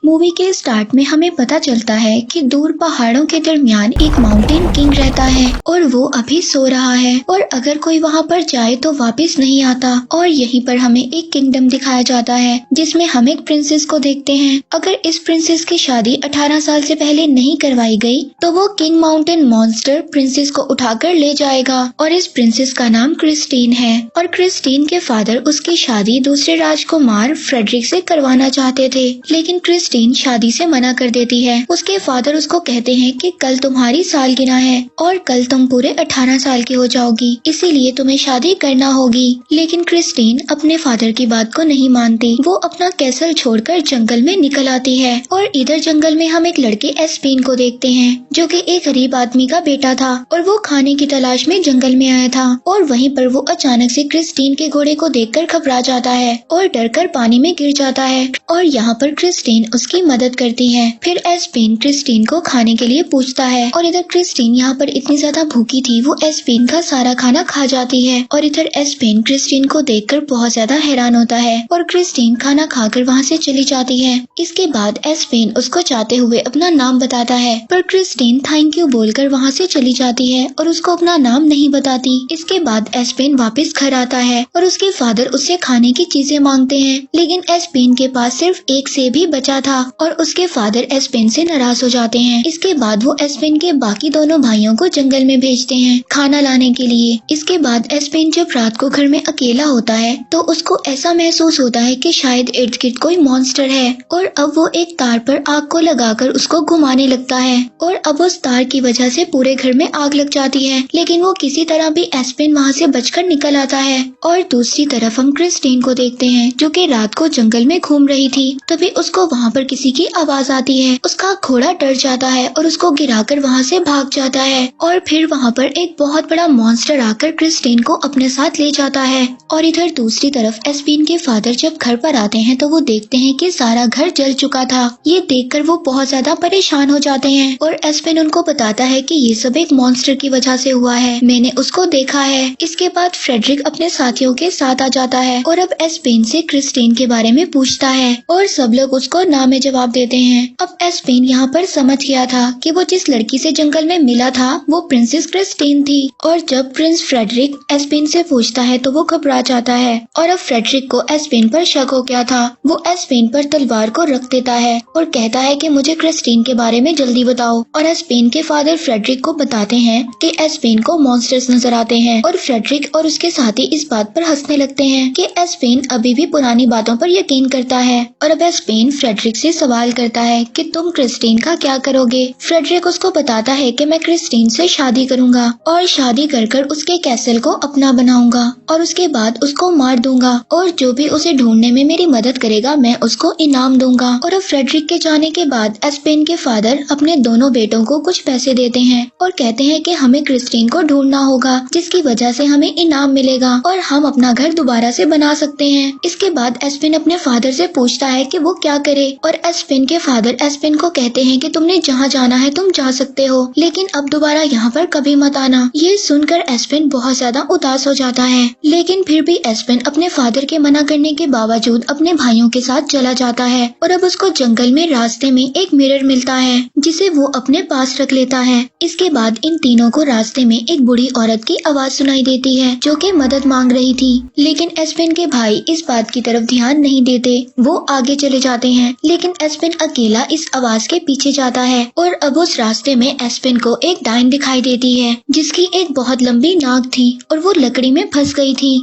Movie के start में हमें पता चलता है कि दूर पहाड़ों के दरमियान एक माउंटेन किंग रहता है और वो अभी सो रहा है और अगर कोई वहाँ पर जाए तो वापस नहीं आता। और यहीं पर हमें एक किंगडम दिखाया जाता है जिसमें हम एक प्रिंसेस को देखते हैं। अगर इस प्रिंसेस की शादी 18 साल से पहले नहीं करवाई गई तो वो किंग माउंटेन मॉन्स्टर प्रिंसेस को उठाकर ले जाएगा और इस प्रिंसेस का नाम क्रिस्टीन है। और क्रिस्टीन के फादर उसकी शादी दूसरे राजकुमार फ्रेडरिक से करवाना चाहते थे, लेकिन क्रिस्टीन शादी से मना कर देती है। उसके फादर उसको कहते हैं कि कल तुम्हारी सालगिरह है और कल तुम पूरे 18 साल की हो जाओगी, इसीलिए तुम्हें शादी करना होगी। लेकिन क्रिस्टीन अपने फादर की बात को नहीं मानती। वो अपना कैसल छोड़कर जंगल में निकल आती है और इधर जंगल में हम एक लड़के एस्पेन को देखते हैं जो कि एक गरीब आदमी का बेटा था और वो खाने की तलाश में जंगल में आया था। और वहीं पर वो अचानक से क्रिस्टीन के घोड़े को देखकर घबरा जाता है और डरकर पानी में गिर जाता है और यहाँ पर क्रिस्टीन उसकी मदद करती है। फिर एस्पेन क्रिस्टीन को खाने के लिए पूछता है और इधर क्रिस्टीन यहाँ पर इतनी ज्यादा भूखी थी वो एस्पेन का सारा खाना खा जाती है। और इधर एस्पेन क्रिस्टीन को देखकर बहुत ज्यादा हैरान होता है और क्रिस्टीन खाना खाकर वहाँ से चली जाती है। इसके बाद एस्पेन उसको चाहते हुए अपना नाम बताता है पर क्रिस्टीन थैंक यू बोलकर वहाँ से चली जाती है और उसको अपना नाम नहीं बताती। इसके बाद एस्पेन वापस घर आता है और उसके फादर उससे खाने की चीजें मांगते हैं, लेकिन एस्पेन के पास सिर्फ एक सेब ही बचा था और उसके फादर एस्पेन से नाराज हो जाते हैं। इसके बाद वो एस्पेन के बाकी दोनों भाइयों को जंगल में भेजते हैं खाना लाने के लिए। इसके बाद एस्पेन जब रात को घर में अकेला होता है तो उसको ऐसा महसूस होता है कि शायद इर्द गिर्द कोई मॉन्स्टर है और अब वो एक तार पर आग को लगाकर उसको घुमाने लगता है और अब उस तार की वजह से पूरे घर में आग लग जाती है, लेकिन वो किसी तरह भी एस्पेन वहाँ से बचकर निकल आता है। और दूसरी तरफ हम क्रिस्टीन को देखते हैं जो कि रात को जंगल में घूम रही थी, तभी उसको वहाँ पर किसी की आवाज आती है। उसका घोड़ा डर जाता है और उसको गिराकर वहाँ से भाग जाता है और फिर वहाँ पर एक बहुत बड़ा मॉन्स्टर आकर क्रिस्टीन को अपने साथ ले जाता है। और इधर दूसरी तरफ एस्पेन के फादर जब घर पर आते हैं तो वो देखते हैं कि सारा घर जल चुका था। ये देखकर वो बहुत ज्यादा परेशान हो जाते हैं और एस्पेन उनको बताता है कि ये सब एक मॉन्स्टर की वजह से हुआ है, मैंने उसको देखा है। इसके बाद फ्रेडरिक अपने साथियों के साथ आ जाता है और अब एस्पेन से क्रिस्टीन के बारे में पूछता है और सब लोग उसको ना में जवाब देते हैं। अब एस्पेन यहाँ पर समझ गया था कि वो जिस लड़की से जंगल में मिला था वो प्रिंसेस क्रिस्टीन थी। और जब प्रिंस फ्रेडरिक एस्पेन से पूछता है तो वो घबरा जाता है और अब फ्रेडरिक को एस्पेन पर शक हो गया था। वो एस्पेन पर तलवार को रख देता है और कहता है कि मुझे क्रिस्टीन के बारे में जल्दी बताओ। और एस्पेन के फादर फ्रेडरिक को बताते हैं कि एस्पेन को मॉन्स्टर्स नजर आते हैं और फ्रेडरिक और उसके साथी इस बात पर हंसने लगते हैं कि एस्पेन अभी भी पुरानी बातों पर यकीन करता है। और अब एस्पेन फ्रेडरिक से सवाल करता है कि तुम क्रिस्टीन का क्या करोगे। फ्रेडरिक उसको बताता है कि मैं क्रिस्टीन से शादी करूंगा और शादी कर उसके कैसल को अपना बनाऊंगा और उसके बाद उसको मार दूंगा और जो भी उसे ढूंढने में मेरी मदद करेगा मैं उसको इनाम दूंगा। और अब फ्रेडरिक के जाने के बाद एस्पेन के फादर अपने दोनों बेटों को कुछ पैसे देते हैं और कहते हैं कि हमें क्रिस्टीन को ढूंढना होगा जिसकी वजह से हमें इनाम मिलेगा और हम अपना घर दोबारा से बना सकते हैं। इसके बाद एस्पेन अपने फादर से पूछता है कि वो क्या करे और एस्पेन के फादर एस्पेन को कहते हैं कि तुमने जहाँ जाना है तुम जा सकते हो, लेकिन अब दोबारा यहाँ पर कभी मत आना। ये सुनकर एस्पेन बहुत ज्यादा उदास हो जाता है, लेकिन फिर भी एस्पेन अपने फादर के मना करने के बावजूद अपने भाइयों के साथ चला जाता है। और अब उसको जंगल में रास्ते में एक मिरर मिलता है जिसे वो अपने पास रख लेता है। इसके बाद इन तीनों को रास्ते में एक बूढ़ी औरत की आवाज सुनाई देती है जो कि मदद मांग रही थी, लेकिन एस्पेन के भाई इस बात की तरफ ध्यान नहीं देते, वो आगे चले जाते हैं। लेकिन एस्पेन अकेला इस आवाज के पीछे जाता है और अब उस रास्ते में एस्पेन को एक डाइन दिखाई देती है जिसकी एक बहुत लंबी नाक थी और वो लकड़ी में फंस गई थी।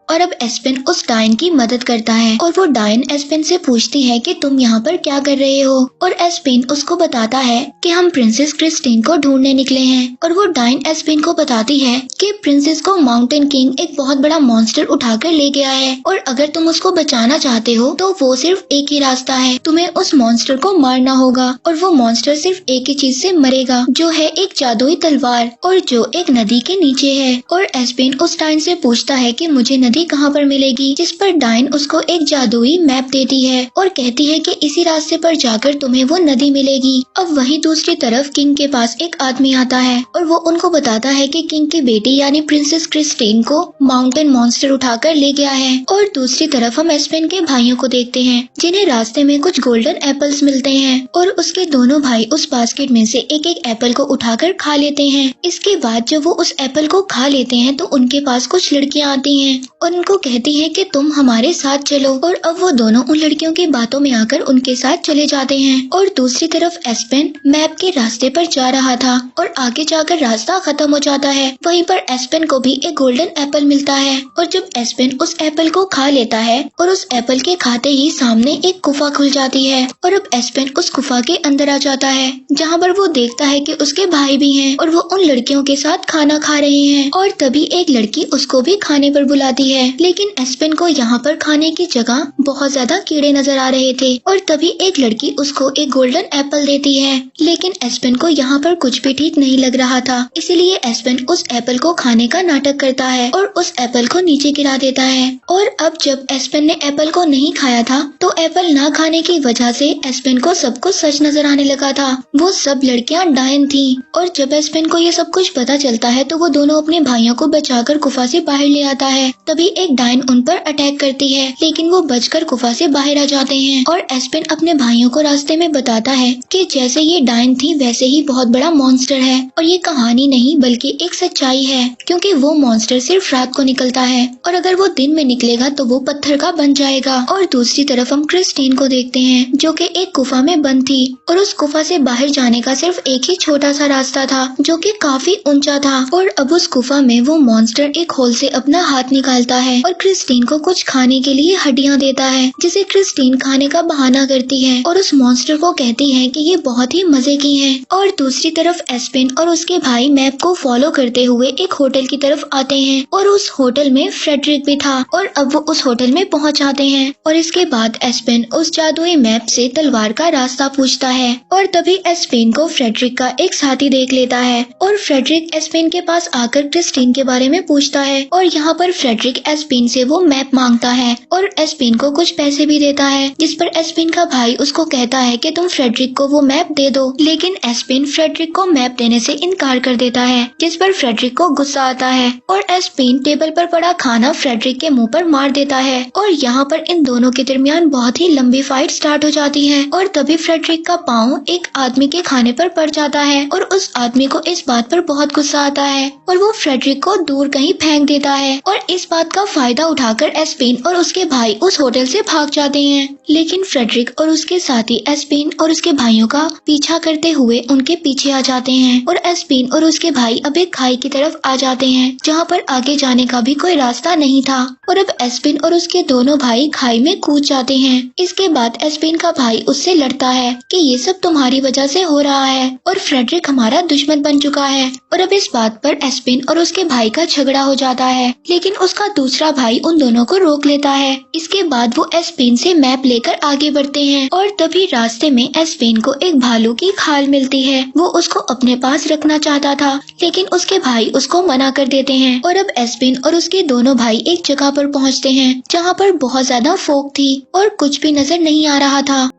और अब एस्पेन उस डायन की मदद करता है और वो डायन एस्पेन से पूछती है कि तुम यहाँ पर क्या कर रहे हो। और एस्पेन उसको बताता है कि हम प्रिंसेस क्रिस्टीन को ढूंढने निकले हैं। और वो डायन एस्पेन को बताती है कि प्रिंसेस को माउंटेन किंग एक बहुत बड़ा मॉन्स्टर उठाकर ले गया है और अगर तुम उसको बचाना चाहते हो तो वो सिर्फ एक ही रास्ता है, तुम्हें उस मॉन्स्टर को मारना होगा और वो मॉन्स्टर सिर्फ एक ही चीज से मरेगा जो है एक जादुई तलवार और जो एक नदी के नीचे है। और एस्पेन उस डायन से पूछता है कि मुझे नदी नदी कहाँ पर मिलेगी, जिस पर डायन उसको एक जादुई मैप देती है और कहती है कि इसी रास्ते पर जाकर तुम्हें वो नदी मिलेगी। अब वहीं दूसरी तरफ किंग के पास एक आदमी आता है और वो उनको बताता है कि किंग की बेटी यानी प्रिंसेस क्रिस्टीन को माउंटेन मॉन्स्टर उठाकर ले गया है। और दूसरी तरफ हम एस्पेन के भाइयों को देखते हैं जिन्हें रास्ते में कुछ गोल्डन एप्पल्स मिलते हैं और उसके दोनों भाई उस बास्केट में से एक एक एप्पल को उठाकर खा लेते हैं। इसके बाद जब वो उस एप्पल को खा लेते हैं तो उनके पास कुछ लड़कियां आती हैं और उनको कहती हैं कि तुम हमारे साथ चलो। और अब वो दोनों उन लड़कियों की बातों में आकर उनके साथ चले जाते हैं। और दूसरी तरफ एस्पेन मैप के रास्ते पर जा रहा था और आगे जाकर रास्ता खत्म हो जाता है। वहीं पर एस्पेन को भी एक गोल्डन एप्पल मिलता है और जब एस्पेन उस एप्पल को खा लेता है और उस एप्पल के खाते ही सामने एक गुफा खुल जाती है और अब एस्पेन उस गुफा के अंदर आ जाता है जहाँ पर वो देखता है कि उसके भाई भी हैं और वो उन लड़कियों के साथ खाना खा रहे हैं। और तभी एक लड़की उसको भी खाने पर बुलाती है, लेकिन एस्पेन को यहाँ पर खाने की जगह बहुत ज्यादा कीड़े नजर आ रहे थे। और तभी एक लड़की उसको एक गोल्डन एप्पल देती है, लेकिन एस्पेन को यहाँ पर कुछ भी ठीक नहीं लग रहा था, इसीलिए एस्पेन उस एप्पल को खाने का नाटक करता है और उस एप्पल को नीचे गिरा देता है। और अब जब एस्पेन ने एप्पल को नहीं खाया था तो एप्पल ना खाने की वजह से एस्पेन को सब कुछ सच नजर आने लगा था। वो सब लड़कियां डायन थी और जब एस्पेन को ये सब कुछ पता चलता है तो वो दोनों अपने भाइयों को बचाकर गुफा से बाहर ले आता है। तभी एक डायन उन पर अटैक करती है, लेकिन वो बचकर गुफा से बाहर आ जाते हैं। और एस्पेन अपने भाइयों को रास्ते में बताता है कि जैसे ये डायन थी वैसे ही बहुत बड़ा मॉन्स्टर है और ये कहानी नहीं बल्कि एक सच्चाई है, क्योंकि वो मॉन्स्टर सिर्फ रात को निकलता है और अगर वो दिन में निकलेगा तो वो पत्थर का बन जाएगा। और दूसरी तरफ हम क्रिस्टीन को देखते हैं जो कि एक गुफा में बंद थी और उस गुफा से बाहर जाने का सिर्फ एक ही छोटा सा रास्ता था जो कि काफी ऊंचा था। और अब उस गुफा में वो मॉन्स्टर एक होल से अपना हाथ निकालता है और क्रिस्टीन को कुछ खाने के लिए हड्डियां देता है, जिसे क्रिस्टीन खाने का बहाना करती है और उस मॉन्स्टर को कहती है कि ये बहुत ही मजे की है। और दूसरी तरफ एस्पेन और उसके भाई मैप को फॉलो करते हुए एक होटल की तरफ आते हैं और उस होटल में फ्रेडरिक भी था और अब वो उस होटल में पहुंच जाते हैं। और इसके बाद एस्पेन उस जादुई मैप से तलवार का रास्ता पूछता है और तभी एस्पेन को फ्रेडरिक का एक साथी देख लेता है और फ्रेडरिक एस्पेन के पास आकर क्रिस्टीन के बारे में पूछता है और यहाँ पर फ्रेडरिक एस्पेन से वो मैप मांगता है और एस्पेन को कुछ पैसे भी देता है, जिस पर एस्पेन का भाई उसको कहता है कि तुम फ्रेडरिक को वो मैप दे दो, लेकिन एस्पेन फ्रेडरिक को मैप देने से इनकार कर देता है, जिस पर फ्रेडरिक को गुस्सा आता है और एस्पेन टेबल पर पड़ा खाना फ्रेडरिक के मुंह पर मार देता है। और यहाँ पर इन दोनों के दरमियान बहुत ही लंबी फाइट स्टार्ट हो जाती है और तभी फ्रेडरिक का पाँव एक आदमी के खाने पर पड़ जाता है और उस आदमी को इस बात पर बहुत गुस्सा आता है और वो फ्रेडरिक को दूर कहीं फेंक देता है। और इस बात का फायदा उठाकर एस्पेन और उसके भाई उस होटल से भाग जाते हैं, लेकिन फ्रेडरिक और उसके साथी एस्पेन और उसके भाइयों का पीछा करते हुए उनके पीछे आ जाते हैं और एस्पेन और उसके भाई अब एक खाई की तरफ आ जाते हैं जहाँ पर आगे जाने का भी कोई रास्ता नहीं था। और अब एस्पेन और उसके दोनों भाई खाई में कूद जाते हैं। इसके बाद एस्पेन का भाई उससे लड़ता है कि ये सब तुम्हारी वजह से हो रहा है और फ्रेडरिक हमारा दुश्मन बन चुका है। और अब इस बात पर एस्पेन और उसके भाई का झगड़ा हो जाता है, लेकिन उसका दूसरा भाई उन दोनों को रोक लेता है। इसके बाद वो एस्पेन से मैप लेकर आगे बढ़ते हैं और तभी रास्ते में एस्पेन को एक भालू की खाल मिलती है। वो उसको अपने पास रखना चाहता था, लेकिन उसके भाई उसको मना कर देते हैं। और अब एस्पेन और उसके दोनों भाई एक जगह पर पहुंचते हैं जहां पर बहुत ज्यादा फोग थी और कुछ भी नजर नहीं आ रहा था।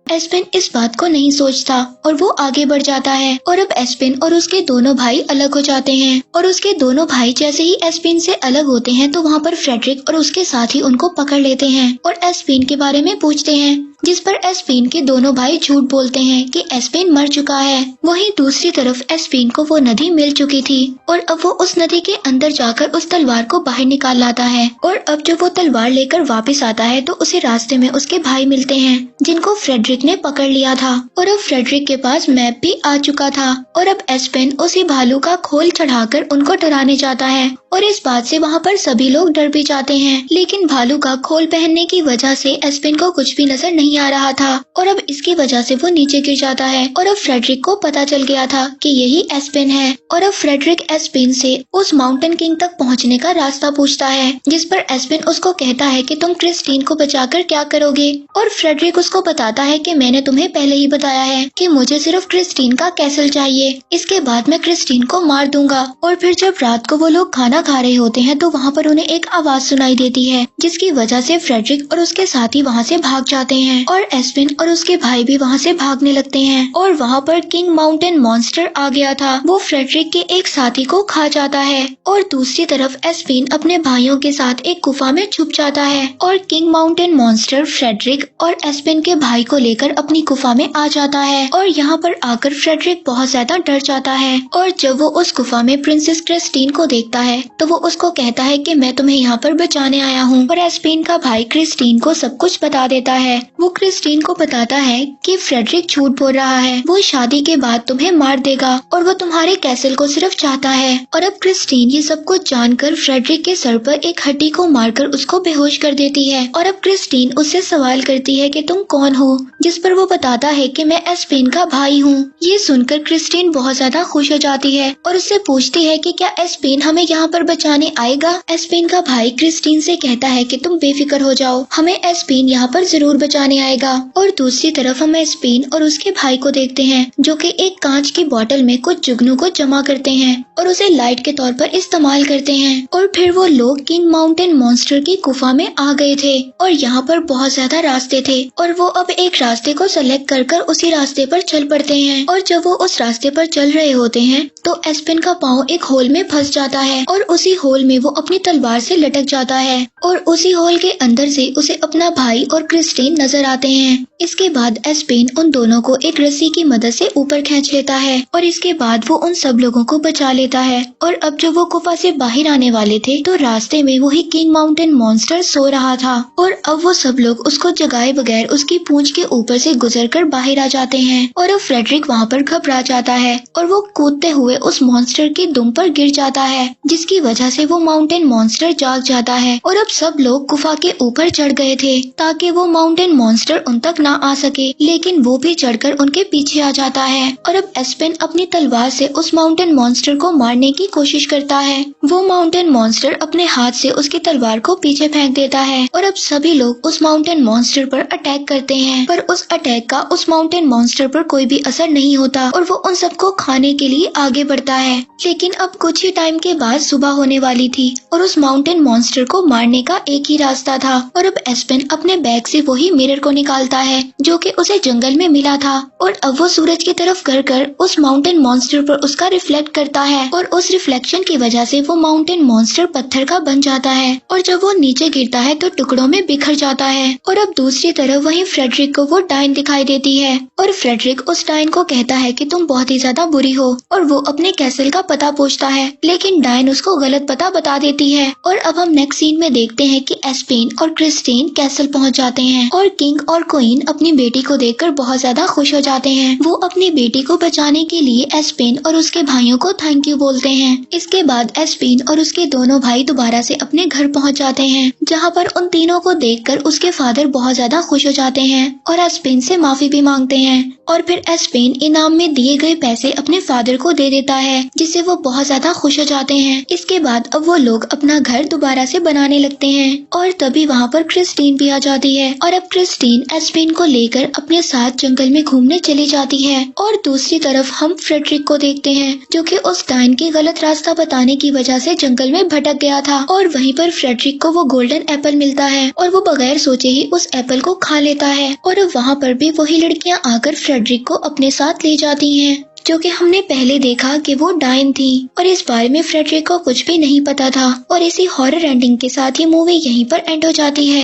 एस्पेन इस बात को नहीं सोचता और वो आगे बढ़ जाता है और अब एस्पेन और उसके दोनों भाई अलग हो जाते हैं और उसके दोनों भाई जैसे ही एस्पेन से अलग होते हैं तो वहाँ पर फ्रेडरिक और उसके साथी उनको पकड़ लेते हैं और एस्पेन के बारे में पूछते हैं, जिस पर एस्पेन के दोनों भाई झूठ बोलते हैं कि एस्पेन मर चुका है। वहीं दूसरी तरफ एस्पेन को वो नदी मिल चुकी थी और अब वो उस नदी के अंदर जाकर उस तलवार को बाहर निकाल लाता है और अब जब वो तलवार लेकर वापस आता है तो उसे रास्ते में उसके भाई मिलते हैं जिनको फ्रेडरिक ने पकड़ लिया था और अब फ्रेडरिक के पास मैप भी आ चुका था और अब एस्पेन उसी भालू का खोल चढ़ाकर उनको डराने जाता है और इस बात से वहाँ पर सभी लोग डर भी जाते हैं, लेकिन भालू का खोल पहनने की वजह से एस्पेन को कुछ भी नजर नहीं नहीं आ रहा था और अब इसकी वजह से वो नीचे गिर जाता है। और अब फ्रेडरिक को पता चल गया था कि यही एस्पेन है और अब फ्रेडरिक एस्पेन से उस माउंटेन किंग तक पहुंचने का रास्ता पूछता है, जिस पर एस्पेन उसको कहता है कि तुम क्रिस्टीन को बचाकर क्या करोगे। और फ्रेडरिक उसको बताता है कि मैंने तुम्हें पहले ही बताया है कि मुझे सिर्फ क्रिस्टीन का कैसल चाहिए, इसके बाद मैं क्रिस्टीन को मार दूंगा। और फिर जब रात को वो लोग खाना खा रहे होते हैं तो वहाँ पर उन्हें एक आवाज सुनाई देती है, जिसकी वजह से फ्रेडरिक और उसके साथी वहाँ से भाग जाते हैं और एस्पेन और उसके भाई भी वहाँ से भागने लगते हैं। और वहाँ पर किंग माउंटेन मॉन्स्टर आ गया था, वो फ्रेडरिक के एक साथी को खा जाता है। और दूसरी तरफ एस्पेन अपने भाइयों के साथ एक गुफा में छुप जाता है और किंग माउंटेन मॉन्स्टर फ्रेडरिक और एस्पेन के भाई को लेकर अपनी गुफा में आ जाता है। और यहाँ पर आकर फ्रेडरिक बहुत ज्यादा डर जाता है और जब वो उस गुफा में प्रिंसेस क्रिस्टीन को देखता है तो वो उसको कहता है कि मैं तुम्हें यहाँ पर बचाने आया हूँ। और एस्पेन का भाई क्रिस्टीन को सब कुछ बता देता है। वो क्रिस्टीन को बताता है कि फ्रेडरिक झूठ बोल रहा है, वो शादी के बाद तुम्हें मार देगा और वो तुम्हारे कैसल को सिर्फ चाहता है। और अब क्रिस्टीन ये सब कुछ जानकर फ्रेडरिक के सर पर एक हड्डी को मारकर उसको बेहोश कर देती है। और अब क्रिस्टीन उससे सवाल करती है कि तुम कौन हो, जिस पर वो बताता है कि मैं एस्पेन का भाई हूँ। ये सुनकर क्रिस्टीन बहुत ज्यादा खुश हो जाती है और उससे पूछती है कि क्या एस्पेन हमें यहाँ पर बचाने आएगा। एस्पेन का भाई क्रिस्टीन से कहता है कि तुम बेफिक्र हो जाओ, हमें एस्पेन यहाँ पर जरूर बचाने आएगा। और दूसरी तरफ हम एस्पेन और उसके भाई को देखते हैं जो कि एक कांच की बोतल में कुछ जुगनू को जमा करते हैं और उसे लाइट के तौर पर इस्तेमाल करते हैं। और फिर वो लोग किंग माउंटेन मॉन्स्टर की गुफा में आ गए थे और यहाँ पर बहुत ज्यादा रास्ते थे और वो अब एक रास्ते को सेलेक्ट कर उसी रास्ते पर चल पड़ते हैं। और जब वो उस रास्ते पर चल रहे होते हैं तो एस्पेन का पाँव एक होल में फंस जाता है और उसी होल में वो अपनी तलवार से लटक जाता है और उसी होल के अंदर से उसे अपना भाई और क्रिस्टीन नजर आते हैं। इसके बाद एस्पेन उन दोनों को एक रस्सी की मदद से ऊपर खींच लेता है और इसके बाद वो उन सब लोगों को बचा लेता है। और अब जब वो गुफा से बाहर आने वाले थे तो रास्ते में वही किंग माउंटेन मॉन्स्टर सो रहा था और अब वो सब लोग उसको जगाए बगैर उसकी पूंछ के ऊपर से गुजरकर बाहर आ जाते हैं। और अब फ्रेडरिक वहाँ पर घबरा जाता है और वो कूदते हुए उस मॉन्स्टर की दुम पर गिर जाता है, जिसकी वजह से वो माउंटेन मॉन्स्टर जाग जाता है। और अब सब लोग गुफा के ऊपर चढ़ गए थे ताकि वो माउंटेन मॉन्स्टर उन तक ना आ सके, लेकिन वो भी चढ़कर उनके पीछे आ जाता है। और अब एस्पेन अपनी तलवार से उस माउंटेन मॉन्स्टर को मारने की कोशिश करता है। वो माउंटेन मॉन्स्टर अपने हाथ से उसकी तलवार को पीछे फेंक देता है और अब सभी लोग उस माउंटेन मॉन्स्टर पर अटैक करते हैं, पर उस अटैक का उस माउंटेन मॉन्स्टर पर कोई भी असर नहीं होता और वो उन सबको खाने के लिए आगे बढ़ता है। लेकिन अब कुछ ही टाइम के बाद सुबह होने वाली थी और उस माउंटेन मॉन्स्टर को मारने का एक ही रास्ता था। और अब एस्पेन अपने बैग से वही मिरर को निकालता है जो कि उसे जंगल में मिला था और अब वो सूरज की तरफ कर उस माउंटेन मॉन्स्टर पर उसका रिफ्लेक्ट करता है और उस रिफ्लेक्शन की वजह से वो माउंटेन मॉन्स्टर पत्थर का बन जाता है और जब वो नीचे गिरता है तो टुकड़ों में बिखर जाता है। और अब दूसरी तरफ वहीं फ्रेडरिक को वो डाइन दिखाई देती है और फ्रेडरिक उस डाइन को कहता है कि तुम बहुत ही ज्यादा बुरी हो और वो अपने कैसल का पता पूछता है, लेकिन डाइन उसको गलत पता बता देती है। और अब हम नेक्स्ट सीन में देखते हैं कि एस्पेन और क्रिस्टीन कैसल पहुंच जाते हैं और किंग और क्वीन अपनी बेटी को देखकर बहुत ज्यादा खुश हो जाते हैं। वो अपनी बेटी को बचाने के लिए एस्पेन और उसके भाइयों को थैंक यू बोलते हैं। इसके बाद एस्पेन और उसके दोनों भाई दोबारा से अपने घर पहुंच जाते हैं, जहां पर उन तीनों को देखकर उसके फादर बहुत ज्यादा खुश हो जाते हैं और एस्पेन से माफी भी मांगते हैं। और फिर एस्पेन इनाम में दिए गए पैसे अपने फादर को दे देता है, जिससे वो बहुत ज्यादा खुश हो जाते हैं। इसके बाद अब वो लोग अपना घर दोबारा से बनाने लगते हैं और तभी वहाँ पर क्रिस्टीन भी आ जाती है और अब क्रिस्टीन एस्पेन को लेकर अपने साथ जंगल में घूमने चली जाती है। और दूसरी तरफ हम फ्रेडरिक को देखते हैं जो कि उस डाइन के गलत रास्ता बताने की वजह से जंगल में भटक गया था और वहीं पर फ्रेडरिक को वो गोल्डन एप्पल मिलता है और वो बगैर सोचे ही उस एप्पल को खा लेता है। और अब वहाँ पर भी वही लड़कियाँ आकर फ्रेडरिक को अपने साथ ले जाती हैं, जो कि हमने पहले देखा कि वो डाइन थी और इस बारे में फ्रेडरिक को कुछ भी नहीं पता था। और इसी हॉरर एंडिंग के साथ ये मूवी यहीं पर एंड हो जाती है।